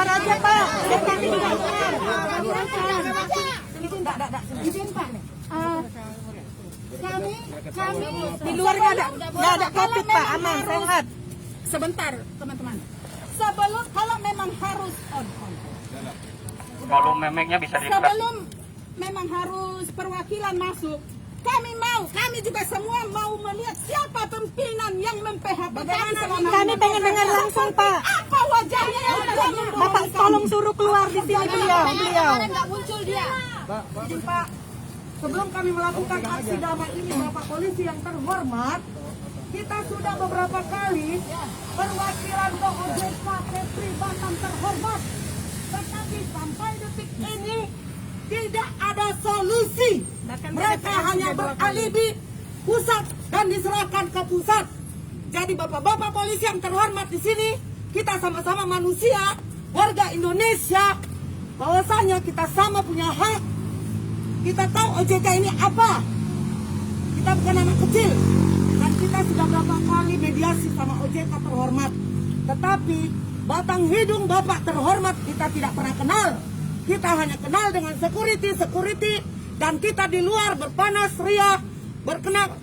keluar aja Pak. Izin Pak. Kami Di luar nggak ada COVID Pak, aman, sehat. sebentar teman-teman. Sebelum kalau memang harus on. Kalau memangnya bisa di Sebelum memang harus perwakilan masuk, kami juga semua mau melihat siapa pimpinan yang mem-PHP kami selama Kami pengen dengar langsung Pak. apa wajahnya yang telah membohongi Bapak kami. tolong suruh keluar di sini beliau. Nggak muncul dia. Izin Pak, sebelum kami melakukan aksi damai ini, Bapak Polisi yang terhormat, kita sudah beberapa kali perwakilan ke OJK Kepri Batam terhormat, tetapi sampai detik ini tidak ada solusi. Mereka hanya beralibi pusat dan diserahkan ke pusat. Jadi bapak-bapak polisi yang terhormat di sini, kita sama-sama manusia, warga Indonesia, bahwasanya kita sama punya hak. Kita tahu OJK ini apa. Kita bukan anak kecil. Dan kita sudah berapa kali mediasi sama OJK terhormat. Tetapi batang hidung bapak terhormat kita tidak pernah kenal. Kita hanya kenal dengan security, dan kita di luar berpanas ria,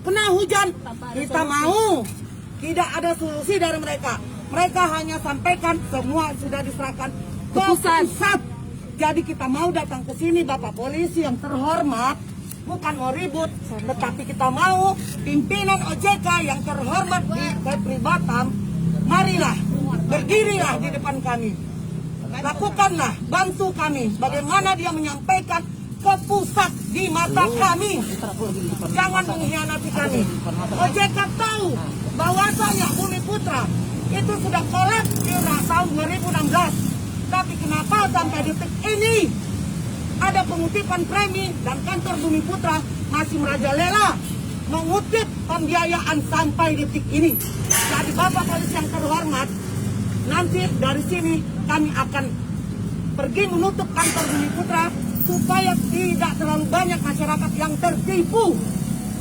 kena hujan. Kita mau. Tidak ada solusi dari mereka. Mereka hanya sampaikan semua sudah diserahkan ke pusat. Jadi kita mau datang ke sini Bapak Polisi yang terhormat, bukan mau ribut, tetapi kita mau pimpinan OJK yang terhormat di Kepri Batam, marilah, berdirilah di depan kami. Lakukanlah, bantu kami bagaimana dia menyampaikan ke pusat di mata kami. Jangan mengkhianati kami. OJK tahu bahwasanya Bumi Putra itu sudah kolab di tahun 2016. Tapi kenapa sampai detik ini ada pengutipan premi dan kantor Bumi Putra masih merajalela mengutip pembiayaan sampai detik ini. Jadi Bapak Polisi yang terhormat, nanti dari sini kami akan pergi menutup kantor Bumi Putra supaya tidak terlalu banyak masyarakat yang tertipu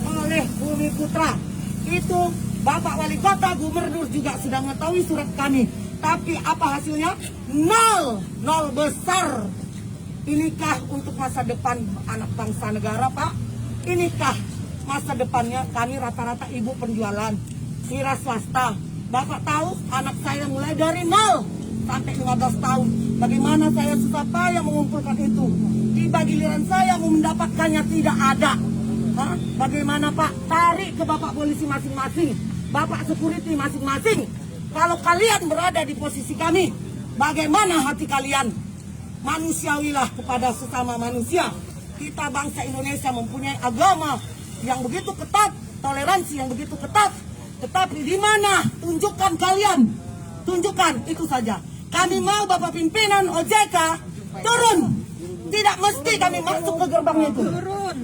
oleh Bumi Putra. Itu Bapak Wali Kota, Gubernur juga sudah mengetahui surat kami. Tapi apa hasilnya? Nol besar. Inikah untuk masa depan anak bangsa negara Pak? Inikah masa depannya? Kami rata-rata ibu penjualan, wira swasta. Bapak tahu anak saya mulai dari 0 sampai 15 tahun. Bagaimana saya susah payah mengumpulkan itu. Tiba giliran saya mau mendapatkannya tidak ada. Hah? Bagaimana Pak? Tarik ke Bapak Polisi masing-masing, Bapak Security masing-masing. Kalau kalian berada di posisi kami, bagaimana hati kalian? Manusiawilah kepada sesama manusia. Kita bangsa Indonesia mempunyai agama yang begitu ketat, toleransi yang begitu ketat. Tetapi di mana? Tunjukkan kalian. Tunjukkan, itu saja. Kami mau Bapak pimpinan OJK turun. Tidak mesti kami masuk ke gerbangnya itu.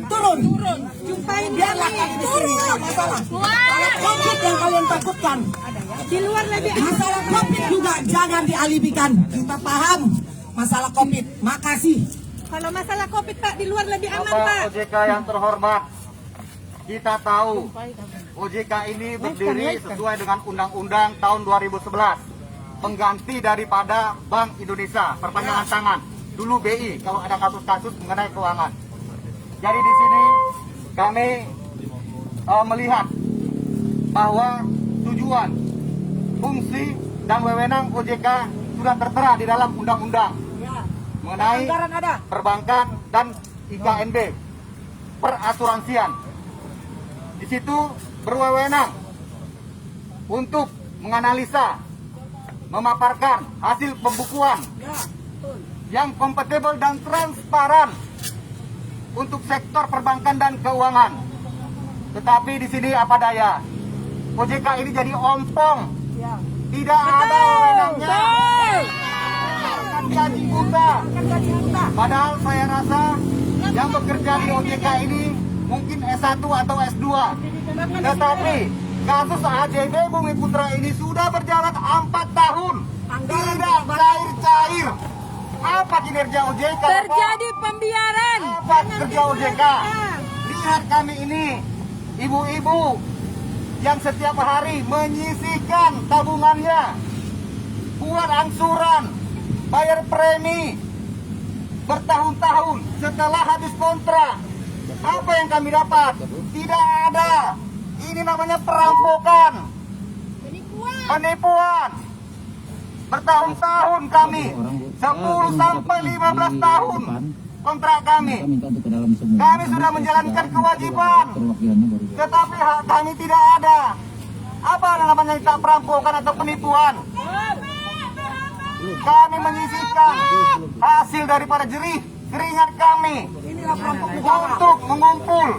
Turun. Jumpain Biarlah kami di sini, tidak masalah. Kalau COVID yang kalian takutkan, di luar lebih masalah COVID juga jangan dialibikan. Kita paham masalah COVID. Makasih. Kalau masalah COVID Pak di luar lebih aman Pak. Bapak OJK yang terhormat, kita tahu OJK ini berdiri sesuai dengan Undang-Undang tahun 2011, pengganti daripada Bank Indonesia, perpanjangan tangan. Dulu BI kalau ada kasus-kasus mengenai keuangan. Jadi di sini kami melihat bahwa tujuan, fungsi dan wewenang OJK sudah tertera di dalam undang-undang mengenai perbankan dan IKNB, perasuransian. Di situ berwewenang untuk menganalisa, memaparkan hasil pembukuan yang kompatibel dan transparan untuk sektor perbankan dan keuangan. Tetapi di sini apa daya, OJK ini jadi ompong, tidak ada wewenangnya, akan gaji buta. Padahal saya rasa yang bekerja di OJK ini mungkin S1 atau S2. Tetapi kasus AJB Bumi Putra ini sudah berjalan 4 tahun, tidak cair-cair. Apa kinerja OJK? Terjadi pembiaran. Apa kerja OJK? Lihat kami ini, ibu-ibu yang setiap hari menyisihkan tabungannya buat angsuran, bayar premi bertahun-tahun setelah habis kontrak. Apa yang kami dapat? Tidak ada. Ini namanya perampokan, penipuan. Bertahun-tahun kami, 10 sampai 15 tahun kontrak kami. Kami sudah menjalankan kewajiban, tetapi hak kami tidak ada. Apa namanya itu perampokan atau penipuan? Kami menyisihkan hasil daripada jerih keringat kami untuk mengumpul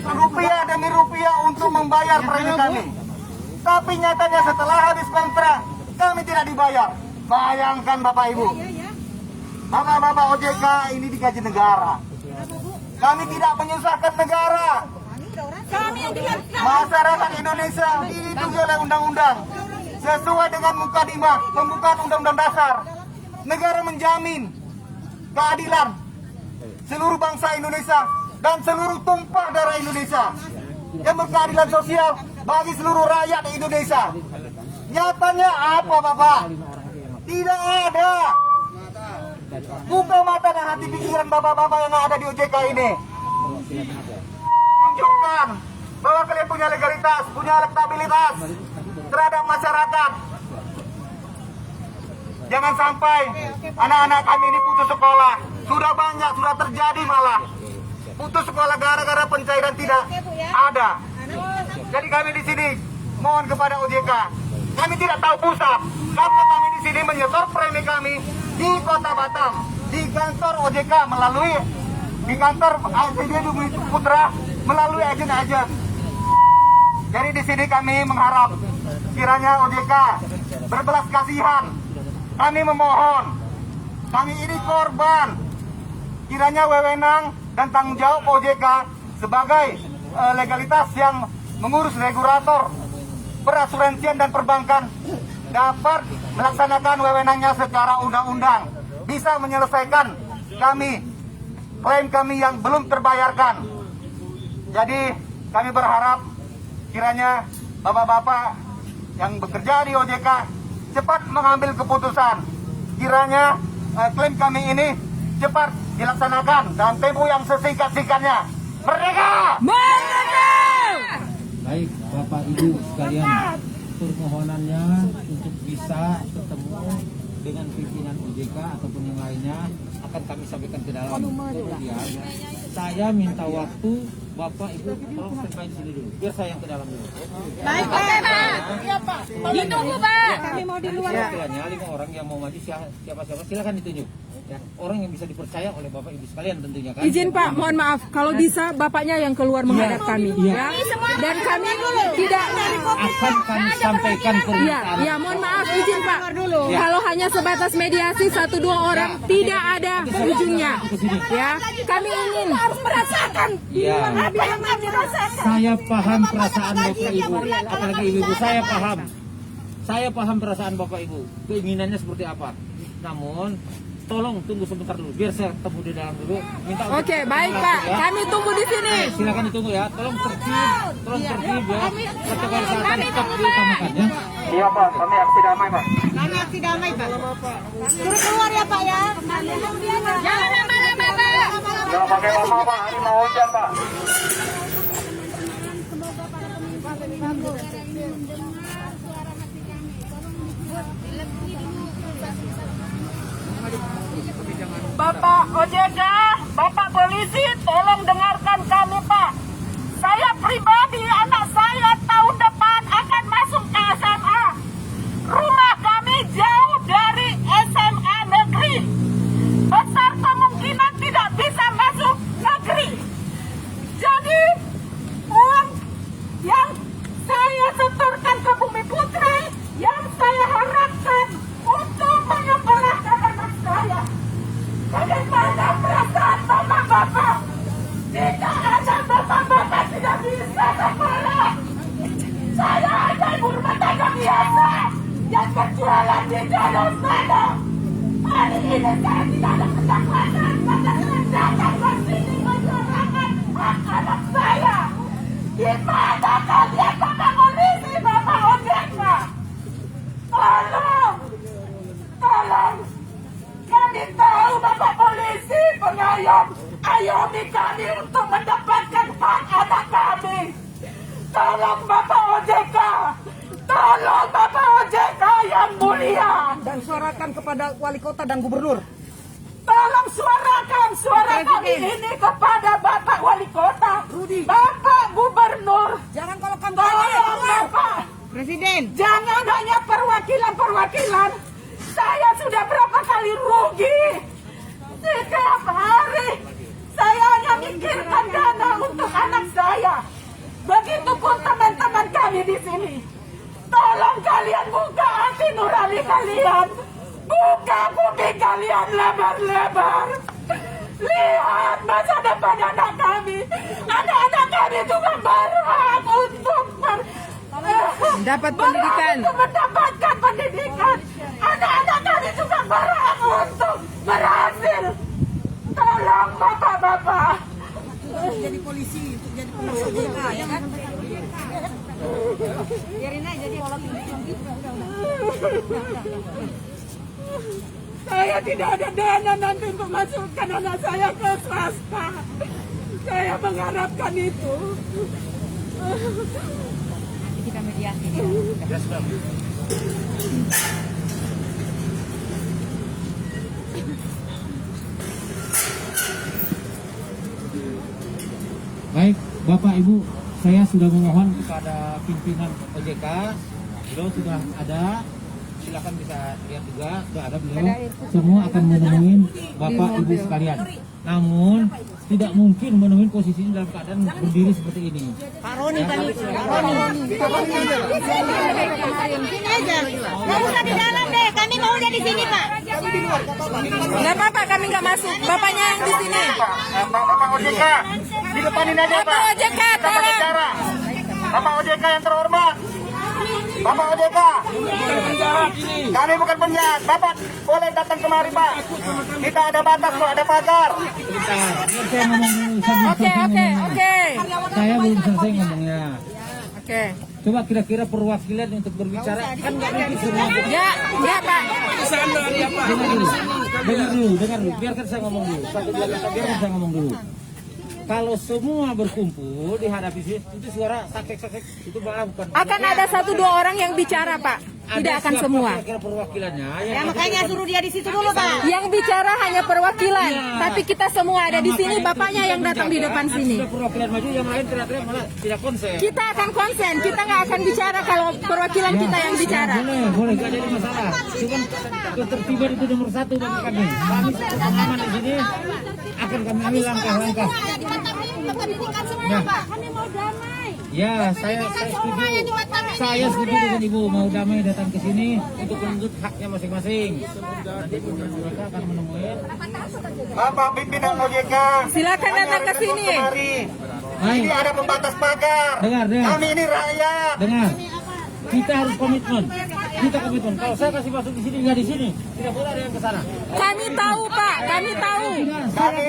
rupiah demi rupiah untuk membayar premi kami. Tapi nyatanya setelah habis kontrak kami tidak dibayar. Bayangkan Bapak Ibu, Bapak-bapak OJK ini digaji negara. Kami tidak menyusahkan negara. Masyarakat Indonesia dilindungi oleh undang-undang sesuai dengan mukadimah pembukaan Undang-Undang Dasar. Negara menjamin keadilan seluruh bangsa Indonesia dan seluruh tumpah darah Indonesia yang berkeadilan sosial bagi seluruh rakyat Indonesia. Nyatanya apa Bapak? Tidak ada. Buka mata dan hati pikiran bapak-bapak yang ada di OJK ini. Tunjukkan bahwa kalian punya legalitas, punya elektabilitas terhadap masyarakat. Jangan sampai anak-anak kami ini putus sekolah. Sudah banyak, sudah terjadi malah putus sekolah gara-gara pencairan tidak ada. Jadi kami di sini mohon kepada OJK, kami tidak tahu pusat, karena kami di sini menyetor premi kami di Kota Batam, di kantor OJK melalui di kantor ACD Bumi Putra melalui agen-agen. Jadi di sini kami mengharap kiranya OJK berbelas kasihan. Kami memohon, kami ini korban. Kiranya wewenang dan tanggung jawab OJK sebagai legalitas yang mengurus regulator perasuransian dan perbankan dapat melaksanakan wewenangnya secara undang-undang, bisa menyelesaikan klaim kami yang belum terbayarkan. Jadi kami berharap kiranya bapak-bapak yang bekerja di OJK cepat mengambil keputusan. Kiranya klaim kami ini cepat dilaksanakan dalam tempo yang sesingkat-singkatnya. Merdeka! Merdeka! Baik Bapak Ibu sekalian, permohonannya untuk bisa ketemu dengan pimpinan OJK ataupun yang lainnya akan kami sampaikan ke dalam. Kemudian saya minta waktu Bapak Ibu tolong standby di sini dulu, biar saya yang ke dalam dulu. Baik Pak. Iya Pak. Ditunggu Pak. Kami mau di luar. Istilahnya 5 orang yang mau maju siapa silakan ditunjuk. Ya, orang yang bisa dipercaya oleh Bapak Ibu sekalian tentunya kan. Izin Pak, mohon maaf kalau bisa bapaknya yang keluar menghadap kami. Ya. Dan kami tidak Akan kami sampaikan permintaan. Ya, mohon maaf izin Pak. Kalau hanya sebatas mediasi 1-2 orang tidak ada ujungnya. Ya, kami ingin harus merasakan. Ya. Saya paham perasaan Bapak Ibu, apalagi ibu-ibu saya paham. Saya paham perasaan Bapak Ibu, keinginannya seperti apa. Namun tolong tunggu sebentar dulu, biar saya ketemu di dalam dulu. Minta Oke, baik Pak. Kami tunggu di sini. Silakan ditunggu ya. Tolong tertib ya. Protokol kesehatan tetap diutamakan ya. Iya Pak, kami aksi damai Pak. Kami aksi damai Pak. Suruh keluar ya Pak ya. Jangan lama-lama Pak. Jangan pakai lama Pak, ini mau hujan Pak. Bapak OJK, Bapak Polisi, tolong dengarkan kami Pak. Saya pribadi, anak saya tahun depan akan masuk ke SMA. Rumah kami jauh dari SMA negeri. Besar kemungkinan tidak bisa masuk negeri. Jadi, uang yang saya setorkan ke Bumi Putra, yang saya harapkan untuk menyekolahkan anak saya. Bagaimana perasaan bapak-bapak? Tidak ada bapak-bapak tidak bisa sekolah. Saya ada ibu rumah tangga biasa yang berjualan di jalan sana. Hari ini saya tidak ada pendapatan, maka saya datang ke sini menyuarakan hak anak saya. Di mana kalian Bapak Polisi, Bapak OJK? Tolong Bapak Polisi, pengayom, ayomi kami untuk mendapatkan hak anak kami. Tolong Bapak OJK, tolong Bapak OJK yang mulia. Dan suarakan kepada wali kota dan gubernur. Tolong suarakan suara kami ini kepada Bapak Wali Kota, Bapak Gubernur. Jangan kalau Tolong Bapak. Presiden. Jangan hanya perwakilan-perwakilan. Saya sudah berapa kali rugi. Setiap hari saya hanya mikirkan dana untuk anak saya. Begitupun teman-teman kami di sini. Tolong kalian buka hati nurani kalian. Buka bumi kalian lebar-lebar. Lihat masa depan anak kami. Anak-anak kami juga berhak untuk Dapat pendidikan. Untuk mendapatkan pendidikan. Anak-anak kami juga berhak untuk berhasil. Tolong bapak-bapak. Jadi polisi, untuk jadi polisi OJK, ya kan? Biarin aja jadi walaupun Saya tidak ada dana nanti untuk masukkan anak saya ke swasta. Saya mengharapkan itu. kita mediasi. Baik, Bapak Ibu, saya sudah memohon kepada pimpinan OJK. Beliau sudah ada, silakan bisa lihat juga, sudah ada beliau. Semua akan menemui Bapak Ibu sekalian. Namun tidak mungkin menemui posisinya dalam keadaan berdiri seperti ini. Pak Roni tadi, Pak Roni. Sini aja, nggak usah di dalam deh. Kami mau udah di sini Pak. Nggak apa-apa, kami nggak masuk. Bapaknya yang di sini. Bapak OJK, di depanin aja Pak. Bapak OJK, Kita tolong. bicara. Bapak OJK yang terhormat. Bapak OJK, kami bukan penjahat. Bapak boleh datang kemari Pak. Kita ada batas kok, ada pagar. Saya ngomong dulu, saya belum Oke, selesai oke, ngomongnya. oke. Saya belum selesai ngomongnya. Oke. Coba kira-kira perwakilan untuk berbicara kan nggak mungkin semua. Ya, ya Pak. Dengar dulu, biarkan saya ngomong dulu. Biarkan saya ngomong dulu. Kalau semua berkumpul dihadapi sini, itu suara sakit itu malah bukan. Akan ada 1-2 orang yang bicara Pak. Tidak akan siapa semua. kira-kira perwakilannya. Ya makanya suruh dia di situ dulu Pak. Yang bicara hanya perwakilan, tapi kita semua ada di sini. Bapaknya yang datang di depan sini. Sudah perwakilan maju, yang lain teriak-teriak malah tidak konsen. Kita akan konsen, kita nggak akan bicara kalau perwakilan kita yang bicara. Boleh, gak jadi masalah. Cuman ketertiban itu nomor 1 bagi kami. Kami sebagai pengaman di sini akan kami ambil langkah-langkah. Ya. Kami mau damai. Ya, saya setuju. Saya setuju dengan Ibu mau damai datang ke sini untuk menuntut haknya masing-masing. Nanti mereka akan menemui. Bapak pimpinan OJK, Silakan datang ke sini. Ini ada pembatas pagar. Dengar. Kami ini rakyat. Dengar. Kita harus komitmen. Kalau saya kasih masuk di sini, nggak di sini, tidak boleh ada yang ke sana. Kami tahu Pak, kami tahu. Kami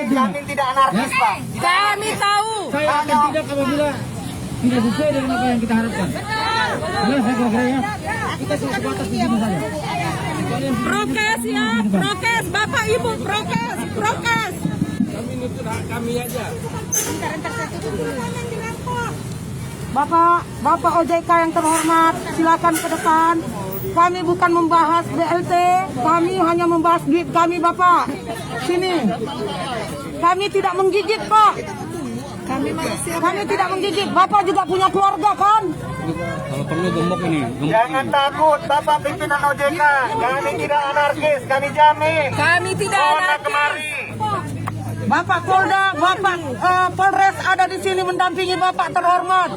tidak anarkis Pak. Kami tahu. Saya akan tidak apabila tidak sesuai dengan apa yang kita harapkan. Jelas saya kira-kira ya. Kita sebatas di sini saja. Prokes ya, prokes. Bapak Ibu prokes, prokes. Kami nuntut hak kami aja. Bapak OJK yang terhormat, silakan ke depan. Kami bukan membahas BLT, kami hanya membahas duit kami Bapak. Sini. Kami tidak menggigit Pak. Kami tidak menggigit. Bapak juga punya keluarga kan? Kalau perlu gembok ini. Jangan takut Bapak pimpinan OJK. Kami tidak anarkis, kami jamin. Kami tidak Mohonlah anarkis. kemari. Bapak Polda, Bapak Polres ada di sini mendampingi Bapak terhormat.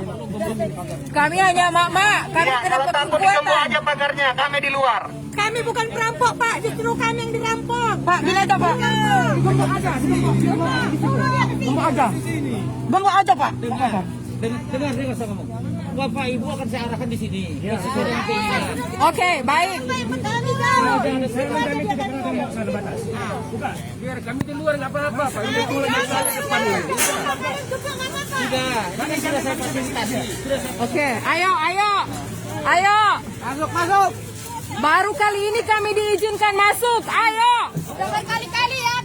Kami hanya mak-mak. Kami Ya, tidak kalau takut ditunggu berkekuatan. aja pagarnya, kami di luar. Kami bukan perampok Pak, justru kami yang dirampok. Pak, gini aja Pak. Gembok aja. Gembok aja Pak. Dengar saya ngomong. Bapak Ibu akan saya arahkan di sini. Ya, sesuai dengan keinginan. Oke, baik. Biar kami di luar nggak apa-apa. Pak ini depan ini. Sudah, ini sudah saya fasilitasi. Oke, ayo. Masuk. Baru kali ini kami diizinkan masuk. Ayo. Udah berkali-kali ya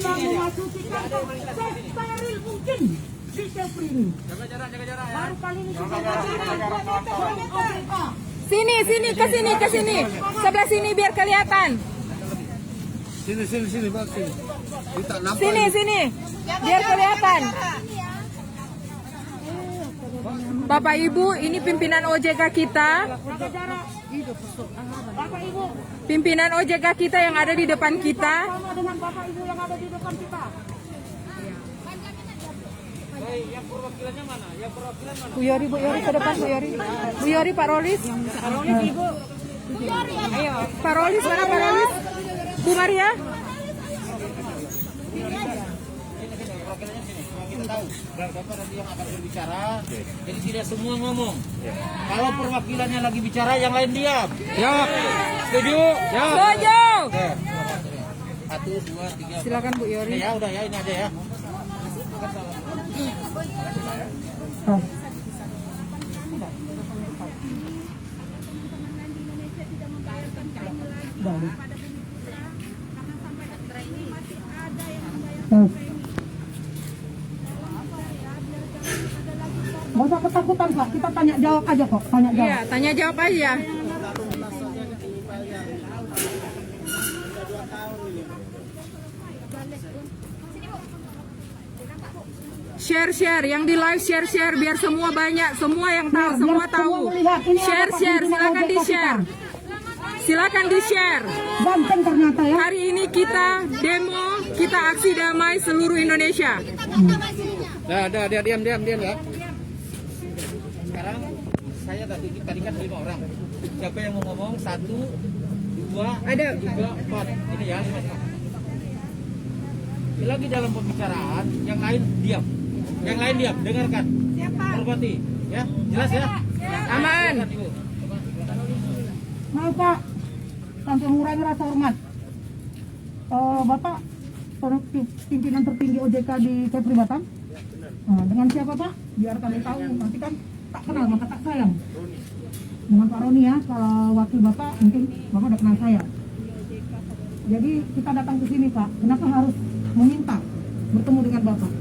sudah memasuki kantor sesteril mungkin di Kepri ini. Baru kali ini kita Sini, ke sini. Sebelah sini biar kelihatan. Sini, Bang. Sini. Biar kelihatan. Bapak Ibu, ini pimpinan OJK kita. Bapak Ibu Pimpinan OJK kita yang ada di depan kita. sama dengan Bapak Ibu yang ada di depan kita. Bu Yori ke depan, Bu Yori. Bu Yori, Pak Rolis. Ibu. Ayo. Pak Rolis, mana Pak Rolis? Bu Maria. Tahu, Bapak nanti yang akan berbicara, jadi tidak semua ngomong. Kalau perwakilannya lagi bicara, yang lain diam. Ya, setuju? Ya. Setuju. Oke. 1, 2, 3. Silakan Bu Yori. Ya, udah ya, ini aja ya. Nggak usah ketakutan Pak, kita tanya jawab aja kok, tanya jawab. Iya, tanya jawab aja. Share, yang di live share biar semua banyak, semua yang tahu, Biar semua semua tahu. melihat. Ini Share, apa, silakan pimpinan di-share. Silakan di-share. Ganteng ternyata ya. Hari ini kita demo, kita aksi damai seluruh Indonesia. Nah, ada diam ya. Sekarang saya tadi kan 5 orang. Siapa yang mau ngomong? 1, 2, Ada. 3, 4. Ini ya 5 orang. Lagi dalam pembicaraan, yang lain diam. Yang lain diam, dengarkan. Hormati, ya. Jelas ya? Aman. Silakan, Ibu. Maaf Pak, tanpa mengurangi rasa hormat. Bapak pimpinan tertinggi OJK di Kepri Batam. Dengan siapa Pak? Biar kami tahu, nanti kan tak kenal maka tak sayang. Dengan Pak Roni ya, kalau wakil Bapak mungkin Bapak udah kenal saya. Jadi kita datang ke sini Pak, kenapa harus meminta bertemu dengan Bapak?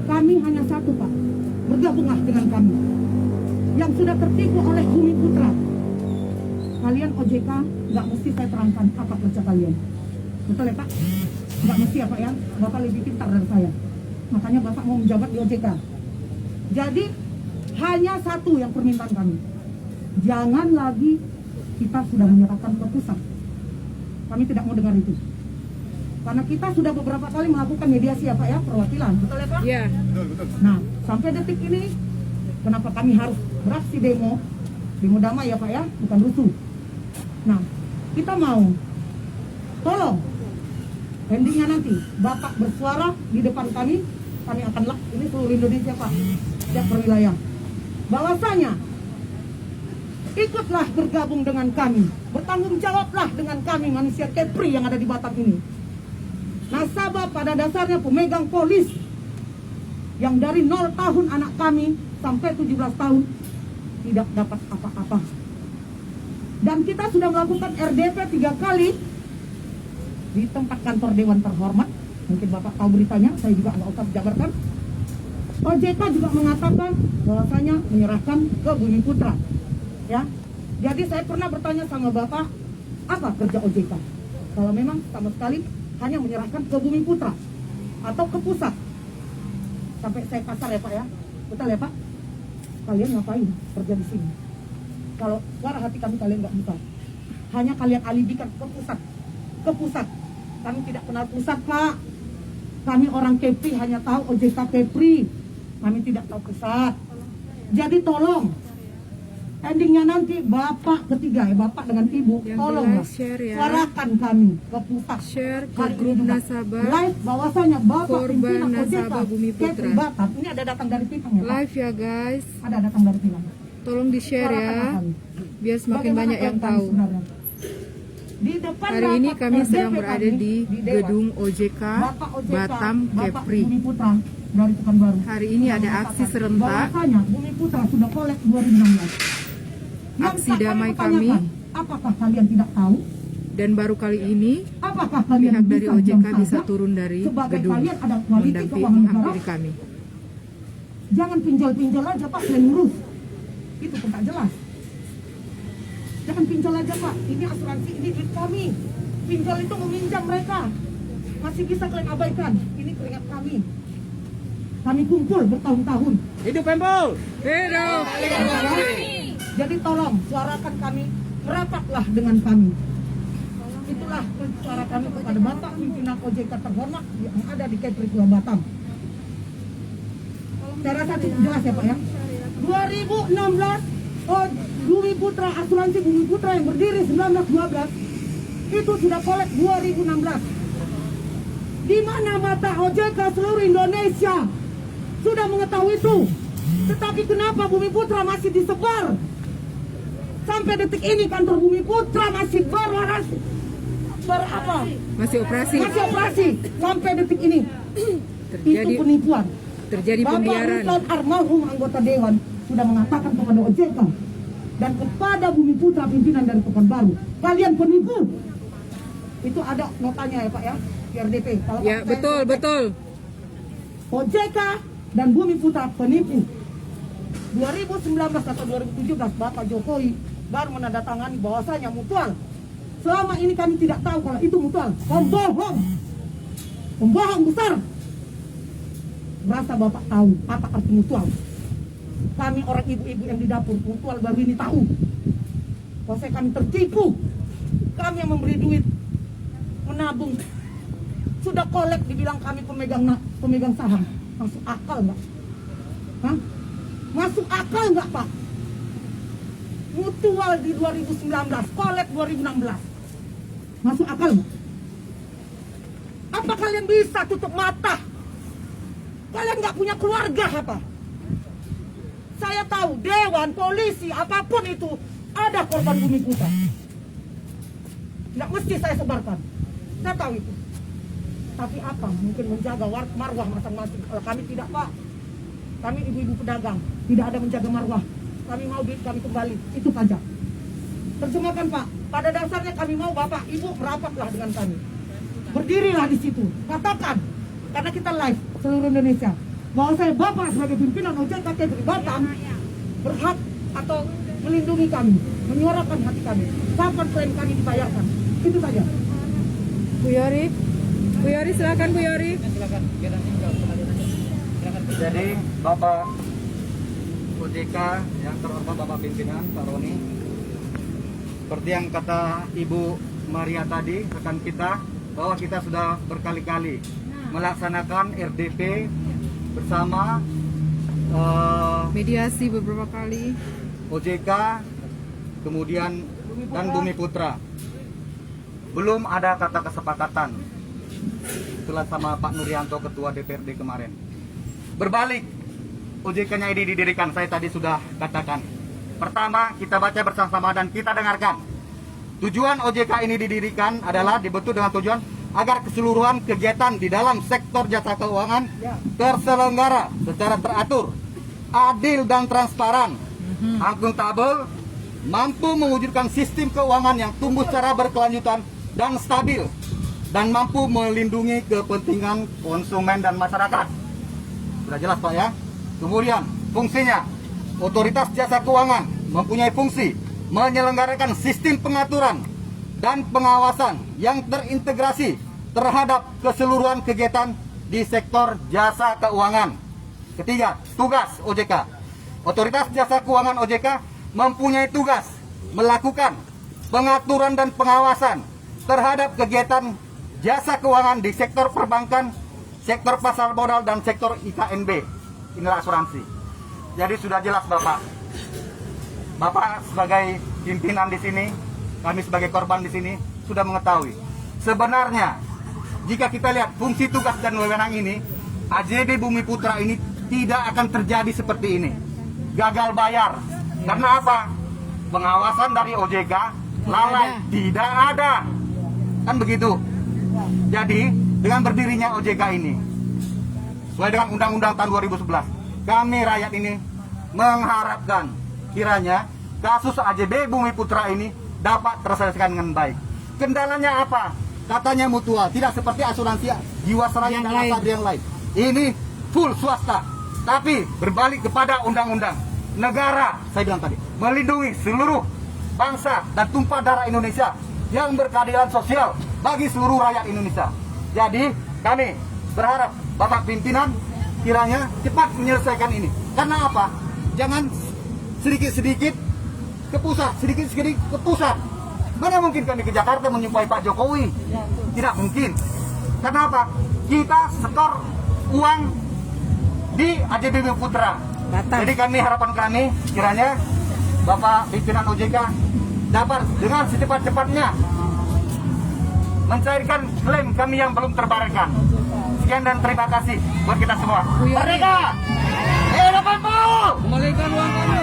Kami hanya satu Pak, bergabunglah dengan kami yang sudah tertipu oleh Bumi Putra. Kalian OJK nggak mesti saya terangkan apa kerja kalian, betul ya Pak? Nggak mesti ya Pak ya, Bapak lebih pintar dari saya. Makanya Bapak mau menjabat di OJK. Jadi hanya satu yang permintaan kami, jangan lagi kita sudah menyerahkan ke pusat. Kami tidak mau dengar itu. Karena kita sudah beberapa kali melakukan mediasi ya Pak ya, perwakilan, betul ya Pak? Iya. Nah, sampai detik ini, kenapa kami harus beraksi demo damai ya Pak ya, bukan rusuh. Nah, kita mau, tolong, endingnya nanti, Bapak bersuara di depan kami akan ini seluruh Indonesia Pak, setiap wilayah. Bahwasanya, ikutlah bergabung dengan kami, bertanggung jawablah dengan kami manusia Kepri yang ada di Batam ini. Nasabah pada dasarnya pemegang polis yang dari 0 tahun anak kami sampai 17 tahun tidak dapat apa-apa. Dan kita sudah melakukan RDP 3 kali di tempat kantor Dewan Terhormat. Mungkin Bapak tahu beritanya, saya juga nggak usah jabarkan. OJK juga mengatakan bahwasanya menyerahkan ke Bumi Putra. Ya, jadi saya pernah bertanya sama Bapak, apa kerja OJK? Kalau memang sama sekali hanya menyerahkan ke Bumi Putra atau ke pusat. Sampai saya kasar ya Pak ya, betul ya Pak? Kalian ngapain kerja di sini? Kalau suara hati kalian nggak bisa, hanya kalian alibikan ke pusat, ke pusat. Kami tidak kenal pusat Pak. Kami orang Kepri hanya tahu OJK Kepri. Kami tidak tahu pusat. Jadi tolong, endingnya nanti Bapak ketiga ya, Bapak dengan Ibu, Yang tolonglah di-live share ya. suarakan kami ke pusat. Share ke Hari ini grup juga nasabah live bahwasanya Bapak korban pimpinan OJK nasabah Bumi Putra. Kepri Batam. Ini ada datang dari Pinang ya Pak? Live ya guys. Ada datang dari Pinang. Tolong di-share ya. Suarakan kami. Biar semakin Bagaimana banyak yang kami tahu. sebenarnya? Di depan Hari ini rapat kami sedang RDP berada kami di Dewan. gedung OJK Bapak OJK, Batam Bapak Kepri. Bumi Putra dari Pekanbaru. Hari ini ada aksi serentak. Bahwasanya Bumi Putra sudah kolek 2016. Yang Aksi tak damai pertanyakan, kami. apakah kalian tidak tahu? Dan baru kali ini Apakah kalian pihak dari bisa OJK diam bisa saja? turun dari Sebagai gedung kalian ada koalisi keuangan menghampiri negara, kami. jangan pinjol-pinjol aja Pak, kalian urus. Itu pun tak jelas. Jangan pinjol aja Pak, ini asuransi, ini duit kami. Pinjol itu meminjam mereka. Masih bisa kalian abaikan, ini keringat kami. Kami kumpul bertahun-tahun. Hidup Pempol! Hidup! Jadi tolong suarakan kami, merapatlah dengan kami. Itulah suara kami kepada Bapak pimpinan OJK terhormat yang ada di Kepri Pulau Batam. Saya rasa cukup jelas ya Pak ya. 2016 Bumi Putra, asuransi Bumi Putra yang berdiri 1912 itu sudah kolek 2016. Di mana mata OJK seluruh Indonesia sudah mengetahui itu. Tetapi kenapa Bumi Putra masih disebar? Sampai detik ini kantor Bumi Putra masih Masih operasi. masih operasi sampai detik ini. Terjadi Itu penipuan. terjadi Bapak pembiaran. Ridwan almarhum anggota Dewan sudah mengatakan kepada OJK dan kepada Bumi Putra pimpinan dari Pekanbaru, kalian penipu. Itu ada notanya ya Pak ya, di RDP. Kalau Ya, Pak, betul, saya- betul. OJK dan Bumi Putra penipu. 2019 atau 2017 Bapak Jokowi baru menandatangani bahwasanya mutual. Selama ini kami tidak tahu kalau itu mutual. Pembohong. Pembohong besar. Merasa Bapak tahu apa arti mutual. Kami orang ibu-ibu yang di dapur mutual baru ini tahu. Bahwasanya kami tertipu. Kami yang memberi duit, menabung. Sudah kolek dibilang kami pemegang saham. Masuk akal nggak? Hah? Masuk akal nggak Pak? Mutual di 2019, kolek 2016. Masuk akal nggak? Apa kalian bisa tutup mata? Kalian nggak punya keluarga apa? Saya tahu dewan, polisi, apapun itu ada korban Bumi Putra. Nggak mesti saya sebarkan. Saya tahu itu. Tapi apa? Mungkin menjaga marwah masing-masing. Kalau kami tidak Pak. Kami ibu-ibu pedagang. Tidak ada menjaga marwah. Kami mau duit kami kembali. Itu saja. Terjemahkan Pak. Pada dasarnya kami mau Bapak, Ibu merapatlah dengan kami. Berdirilah di situ. Katakan. Karena kita live seluruh Indonesia. Bahwa saya Bapak sebagai pimpinan OJK Kepri Batam berhak atau melindungi kami. Menyuarakan hati kami. Kapan klaim kami dibayarkan. Itu saja. Bu Yori. Bu Yori, silakan Bu Yori. Silakan, biar nanti silakan. Jadi Bapak OJK yang terhormat Bapak pimpinan Pak Roni, seperti yang kata Ibu Maria tadi, rekan kita, bahwa kita sudah berkali-kali melaksanakan RDP bersama Mediasi beberapa kali. OJK, kemudian dan Bumi Putra. Belum ada kata kesepakatan setelah sama Pak Nuryanto Ketua DPRD kemarin. Berbalik, OJK-nya ini didirikan, saya tadi sudah katakan. Pertama, kita baca bersama-sama dan kita dengarkan. Tujuan OJK ini didirikan adalah dibentuk dengan tujuan agar keseluruhan kegiatan di dalam sektor jasa keuangan terselenggara secara teratur, adil dan transparan, akuntabel, mampu mewujudkan sistem keuangan yang tumbuh secara berkelanjutan dan stabil, dan mampu melindungi kepentingan konsumen dan masyarakat. Sudah jelas Pak ya. Kemudian fungsinya, otoritas jasa keuangan mempunyai fungsi menyelenggarakan sistem pengaturan dan pengawasan yang terintegrasi terhadap keseluruhan kegiatan di sektor jasa keuangan. Ketiga, tugas OJK. Otoritas jasa keuangan OJK mempunyai tugas melakukan pengaturan dan pengawasan terhadap kegiatan jasa keuangan di sektor perbankan, sektor pasar modal, dan sektor IKNB. Inilah asuransi. Jadi sudah jelas Bapak. Bapak sebagai pimpinan di sini, kami sebagai korban di sini sudah mengetahui. Sebenarnya jika kita lihat fungsi tugas dan wewenang ini, AJB Bumi Putra ini tidak akan terjadi seperti ini. Gagal bayar. Karena apa? Pengawasan dari OJK lalai, tidak ada. Kan begitu. Jadi dengan berdirinya OJK ini, sesuai dengan Undang-Undang tahun 2011, kami rakyat ini mengharapkan kiranya kasus AJB Bumi Putra ini dapat terselesaikan dengan baik. Kendalanya apa? katanya mutual, tidak seperti asuransi Jiwasraya dan Asabri yang lain. Ini full swasta, tapi berbalik kepada undang-undang. Negara, saya bilang tadi, melindungi seluruh bangsa dan tumpah darah Indonesia yang berkeadilan sosial bagi seluruh rakyat Indonesia. Jadi kami berharap Bapak pimpinan kiranya cepat menyelesaikan ini. Karena apa? Jangan sedikit-sedikit ke pusat, sedikit-sedikit ke pusat. Mana mungkin kami ke Jakarta menyupai Pak Jokowi? Tidak mungkin. Karena apa? Kita setor uang di AJBB Putra. Jadi harapan kami kiranya Bapak pimpinan OJK dapat dengan secepat-cepatnya mencairkan klaim kami yang belum terbayarkan. Sekian dan terima kasih buat kita semua. Merdeka! Hidupkan Paul! Kembalikan uang kami.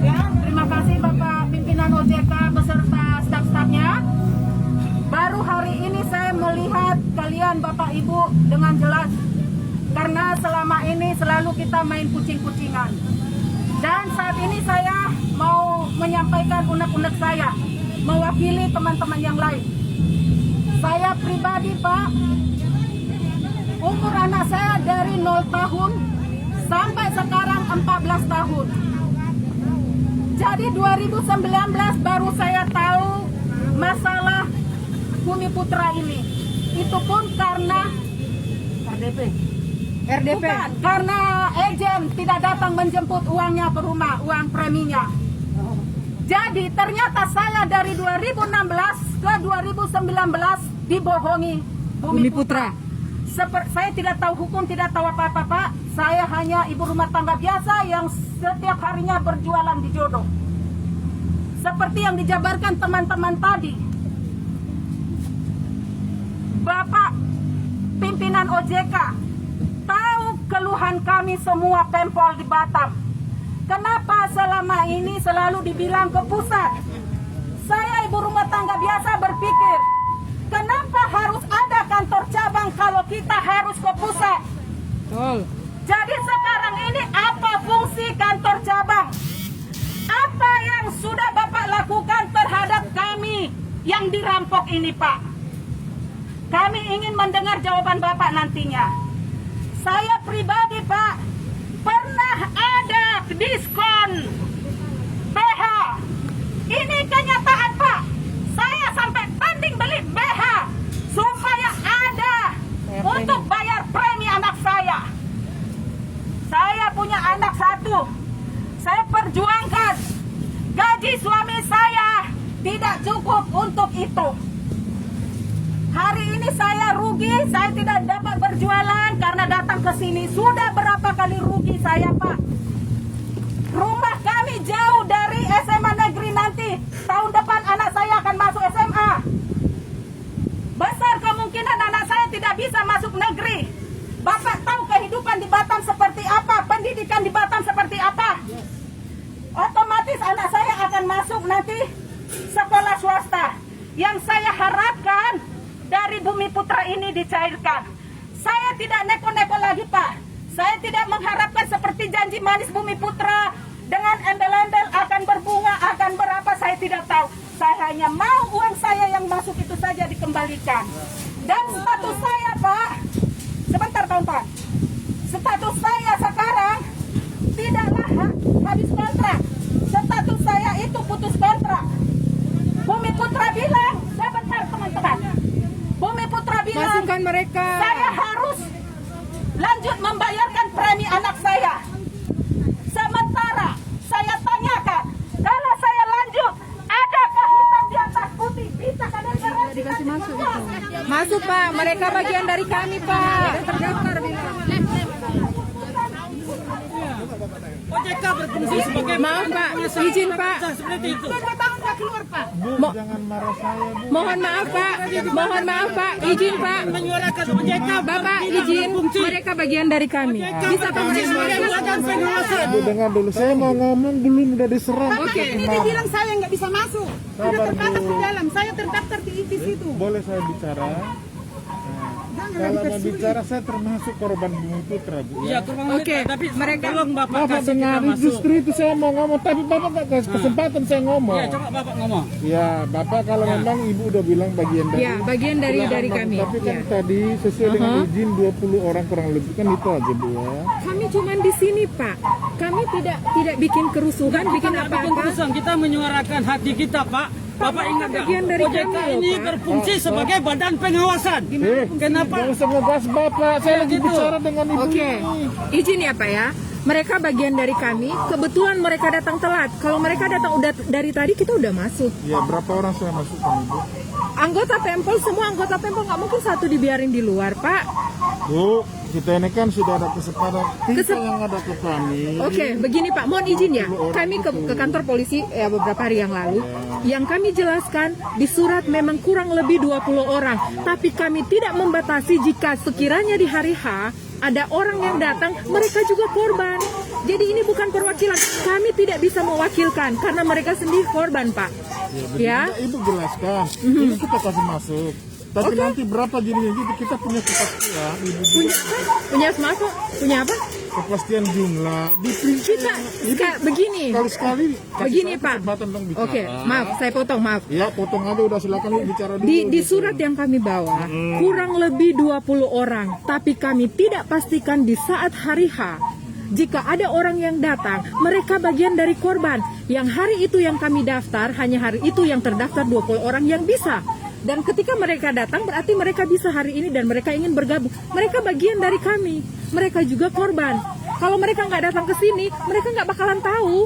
Ya, terima kasih Bapak pimpinan OJK beserta staf-stafnya. Baru hari ini saya melihat kalian Bapak Ibu dengan jelas. Karena selama ini selalu kita main kucing-kucingan. Dan saat ini saya mau menyampaikan unek-unek saya, mewakili teman-teman yang lain. Saya pribadi Pak, umur anak saya dari 0 tahun sampai sekarang 14 tahun. Jadi 2019 baru saya tahu masalah Bumi Putra ini. Itu pun karena RDP. Bukan, karena agen tidak datang menjemput uangnya ke rumah, uang preminya. Jadi ternyata saya dari 2016 ke 2019 dibohongi Bumi Putra. Saya tidak tahu hukum, tidak tahu apa-apa Pak. Saya hanya ibu rumah tangga biasa yang setiap harinya berjualan di Jodoh. Seperti yang dijabarkan teman-teman tadi. Bapak pimpinan OJK tahu keluhan kami semua Pempol di Batam. Kenapa selama ini selalu dibilang ke pusat? Saya ibu rumah tangga biasa berpikir, kenapa harus ada kantor cabang kalau kita harus ke pusat? Jadi sekarang ini apa fungsi kantor cabang? Apa yang sudah Bapak lakukan terhadap kami yang dirampok ini Pak? Kami ingin mendengar jawaban Bapak nantinya. Saya pribadi Pak, pernah ada diskon BH. Ini kenyataan Pak. Saya sampai tanding beli BH supaya ada untuk bayar premi anak saya. Saya punya anak 1. Saya perjuangkan. Gaji suami saya tidak cukup untuk itu. Hari ini saya rugi, saya tidak dapat berjualan karena datang ke sini. Sudah berapa kali rugi saya Pak. Rumah kami jauh dari SMA negeri nanti. Tahun depan anak saya akan masuk SMA. Besar kemungkinan anak saya tidak bisa masuk negeri. Bapak tahu kehidupan di Batam seperti apa, pendidikan di Batam seperti apa. Otomatis anak saya akan masuk nanti sekolah swasta. Yang saya harapkan dari Bumi Putra ini dicairkan. Saya tidak neko-neko lagi Pak. Saya tidak mengharapkan seperti janji manis Bumi Putra dengan embel-embel akan berbunga, akan berapa, saya tidak tahu. Saya hanya mau uang saya yang masuk itu saja dikembalikan. Dan status saya Pak, sebentar Pak, status saya sekarang tidaklah habis kontrak. Status saya itu putus kontrak. Bumi Putra bilang, sebentar teman-teman. Bumi Putra bilang, Masukkan mereka. saya harus lanjut membayarkan premi anak saya. Sementara saya tanyakan, kalau saya lanjut, adakah hitam di atas putih? Bisa kalian Dikasih masuk itu. Masuk Pak, mereka bagian dari kami Pak. Terdaftar bilang. OJK berfungsi sebagai Maaf Pak, izin Pak. seperti itu. Jangan marah saya, Bu. Mohon maaf Pak, mohon maaf Pak, izin Pak. Menyuarakan OJK Bapak izin, mereka bagian dari kami. Bisa berfungsi sebagai badan pengawasan. Bu, dengar dulu, saya mau ngomong belum udah diserang. Oke. Ini dibilang saya nggak bisa masuk. Sudah terbatas di dalam. Saya terdaftar di situ. Boleh saya bicara? Dan Kalau mau bicara saya termasuk korban Bumi Putra, Bu. Iya, kurang lebih, Oke, tapi mereka- tolong Bapak Bapak kasih kita dengar, masuk. justru itu saya mau ngomong, tapi Bapak nggak kasih kesempatan saya ngomong. Ya, coba Bapak ngomong. Ya, Bapak kalau memang Ibu udah bilang bagian dari. Ya, bagian dari kami. Tapi kan Ya. tadi sesuai dengan izin 20 orang kurang lebih kan itu aja, Bu ya. Kami cuman di sini, Pak. Kami tidak bikin kerusuhan, bikin Bikin apa-apa. keputusan, kita menyuarakan hati kita, Pak. Bapak ingat nggak? bagian dari OJK kami loh, ini Pak. berfungsi sebagai badan pengawasan. Kenapa? Nggak usah ngebahas Bapak, saya lagi gitu. bicara dengan Ibu Oke, ini. izin ya Pak ya. Mereka bagian dari kami. Kebetulan mereka datang telat. Kalau mereka datang udah dari tadi, kita udah masuk. Ya, berapa orang saya masukkan, Ibu? Anggota Pempol, semua anggota Pempol nggak mungkin satu dibiarin di luar, Pak. Bu, kita ini kan sudah ada kesempatan. Kita yang ada ke kami. Oke, begini Pak, mohon izin ya. Kami ke kantor polisi ya beberapa hari yang lalu. Yang kami jelaskan di surat memang kurang lebih 20 orang. Tapi kami tidak membatasi jika sekiranya di hari H ada orang yang datang, mereka juga korban. Jadi ini bukan perwakilan. Kami tidak bisa mewakilkan karena mereka sendiri korban, Pak. Ya. Ibu jelaskan. Ini kita kasih masuk. Tapi nanti berapa jadinya gitu kita punya kepastian. Ibu Punya punya smartphone, punya apa? kepastian jumlah. Di Kita begini. sekali Begini, Pak. Dong bicara. Oke, maaf, saya potong, maaf. Ya, potong aja udah silakan Ibu bicara dulu. Di surat yang kami bawa kurang lebih 20 orang, tapi kami tidak pastikan di saat hari H. Jika ada orang yang datang, mereka bagian dari korban. Yang hari itu yang kami daftar, hanya hari itu yang terdaftar 20 orang yang bisa. Dan ketika mereka datang, berarti mereka bisa hari ini dan mereka ingin bergabung. Mereka bagian dari kami. Mereka juga korban. Kalau mereka nggak datang ke sini, mereka nggak bakalan tahu.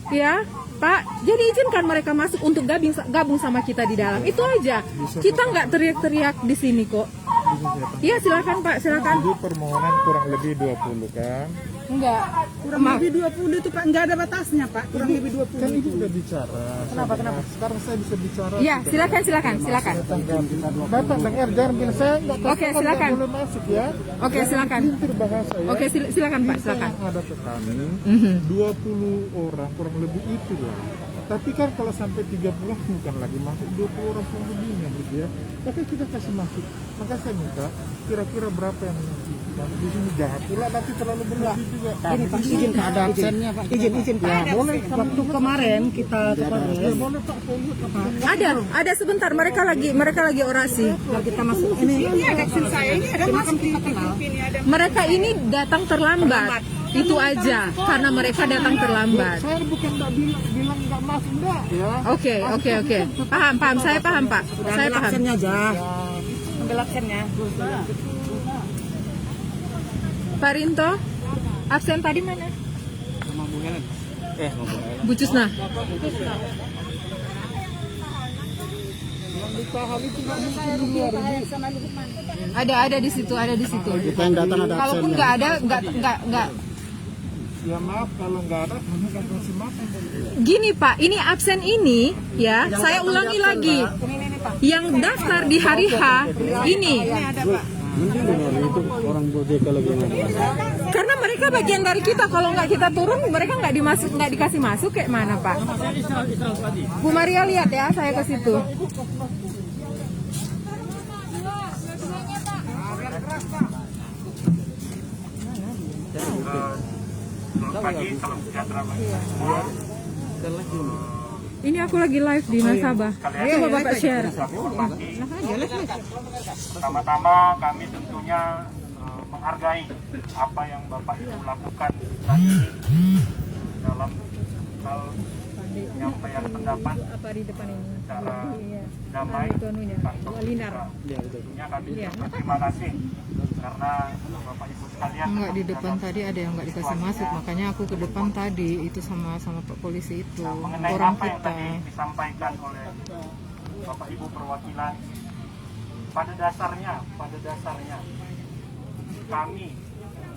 Ya, Pak, jadi izinkan mereka masuk untuk gabung sama kita di dalam. Itu aja. Kita nggak teriak-teriak di sini kok. Iya, silakan Pak, silakan. Jadi permohonan kurang lebih 20 kan. Enggak. Kurang lebih 20 itu Pak, nggak ada batasnya Pak. Kurang lebih 20. Kan Ibu udah bicara. Kenapa? Sekarang saya bisa bicara. Iya, silakan. Bapak dengar, jangan bilang saya nggak tahu. Oke, silakan. Boleh masuk ya. Oke, silakan. Pintir bahasa ya. Oke, silakan Pak, silakan. Yang ada ke kami 20 orang kurang lebih itu lah. Tapi kan kalau sampai 30 bukan lagi masuk 20 orang kurang lebihnya gitu ya. Tapi kita kasih masuk. Maka saya minta kira-kira berapa yang nanti di sini jangan pula nanti terlalu berlebih juga. Ini Pak, izin Pak, ada absennya Pak. Izin Pak. Ya, boleh. Waktu kemarin kita ke Polres. Ya, boleh Pak. Ada sebentar, mereka lagi orasi. Kita masuk ini ada saya ini ada masuk kita kenal. Mereka ini datang terlambat. Itu aja, karena mereka datang terlambat. Saya bukan nggak bilang nggak masuk enggak ya. Oke. Paham. Saya paham, Pak. Saya paham. Absennya aja. Ambil absennya. Pak Rinto, absen tadi mana? Bu Cusna. Ada di situ. Kita yang datang ada Kalaupun nggak ada, nggak. Ya maaf kalau nggak ada kami kan kasih makan. Gini Pak, ini absen ini ya, saya ulangi lagi. Yang daftar di hari H ini. Karena mereka bagian dari kita, kalau nggak kita turun, mereka nggak dikasih masuk kayak mana Pak? Bu Maria lihat ya, saya ke situ. Pagi, salam sejahtera. Ini aku lagi live di Nasabah. Coba Bapak share. Pertama-tama kami tentunya menghargai apa yang Bapak Ibu lakukan tadi dalam hal menyampaikan pendapat Apa di depan ini? secara damai tanpa Linar. tentunya kami berterima kasih karena Bapak Ibu sekalian Enggak, di depan tadi ada yang nggak dikasih masuk, makanya aku ke depan tadi itu sama Pak polisi itu mengenai orang apa yang kita. tadi disampaikan oleh Bapak Ibu perwakilan. Pada dasarnya kami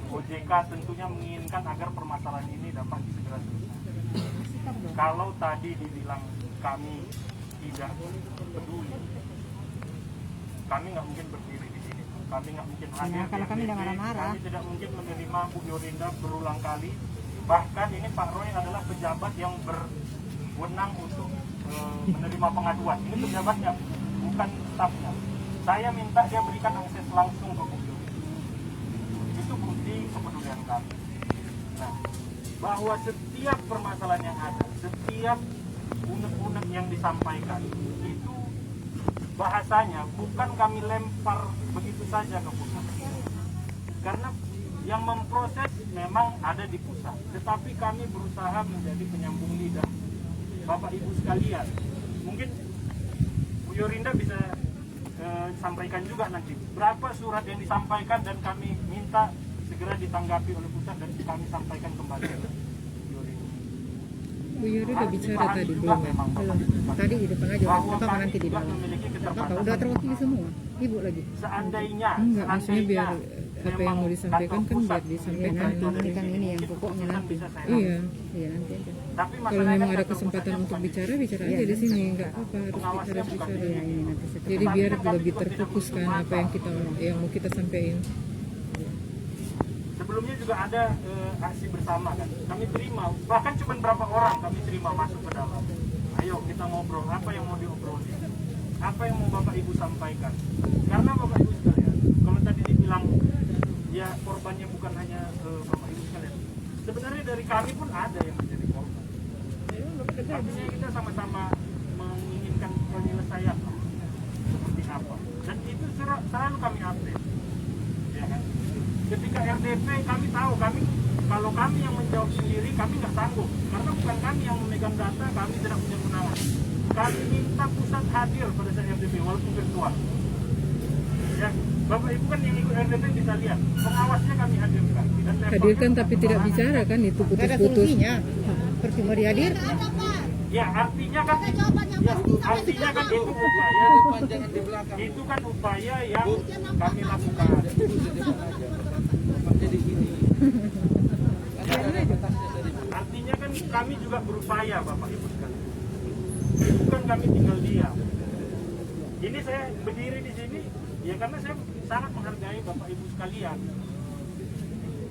OJK tentunya menginginkan agar permasalahan ini dapat segera selesai. Kalau tadi dibilang kami tidak peduli, kami nggak mungkin berdiri di sini. Kami nggak mungkin hadir. Kalau kami udah marah-marah. Kami tidak mungkin menerima Bu Yorinda berulang kali. Bahkan ini Pak Roy adalah pejabat yang berwenang untuk menerima pengaduan. Ini pejabatnya, bukan stafnya. saya minta dia berikan akses langsung ke publik. Itu bukti kepedulian kami. Nah, bahwa setiap permasalahan yang ada, setiap unek-unek yang disampaikan, itu bahasanya bukan kami lempar begitu saja ke pusat. Karena yang memproses memang ada di pusat, tetapi kami berusaha menjadi penyambung lidah. Bapak Ibu sekalian, mungkin Bu Yorinda bisa sampaikan juga nanti berapa surat yang disampaikan dan kami minta segera ditanggapi oleh pusat dan kami sampaikan kembali. Bu Yuri udah bicara tadi belum ya? Belum. Tadi di depan aja, apa nanti di dalam? Apa udah terwakili semua? Ibu lagi? Seandainya, Enggak, maksudnya biar apa yang mau disampaikan kan biar disampaikan. Nanti kan ini yang pokoknya nanti. Iya, iya nanti aja. Kalau memang ada kesempatan untuk bicara aja di sini, nggak apa-apa harus bicara. Ya, ini nanti setelah. Jadi biar lebih terfokus kan apa yang mau kita sampaikan. Sebelumnya juga ada aksi bersama kan, kami terima, bahkan cuma berapa orang kami terima masuk ke dalam. Ayo kita ngobrol, apa yang mau diobrolin, apa yang mau Bapak Ibu sampaikan. Karena Bapak Ibu sekalian, kalau tadi dibilang ya korbannya bukan hanya Bapak Ibu sekalian, sebenarnya dari kami pun ada yang menjadi korban. Artinya kita sama-sama menginginkan penyelesaian seperti apa, dan itu selalu kami update, ya kan. Ketika RDP kami tahu, kalau kami yang menjawab sendiri kami nggak sanggup, karena bukan kami yang memegang data, kami tidak punya kewenangan. Kami minta pusat hadir pada saat RDP walaupun virtual. Ya, Bapak Ibu kan yang ikut RDP bisa lihat, pengawasnya kami hadirkan. Hadirkan tapi tidak bicara kan, itu putus-putus. Percuma dihadir. Ya artinya kan itu kan upaya yang kami lakukan. Artinya kan kami juga berupaya Bapak Ibu sekalian. Bukan kami tinggal diam. Ini saya berdiri di sini ya karena saya sangat menghargai Bapak Ibu sekalian.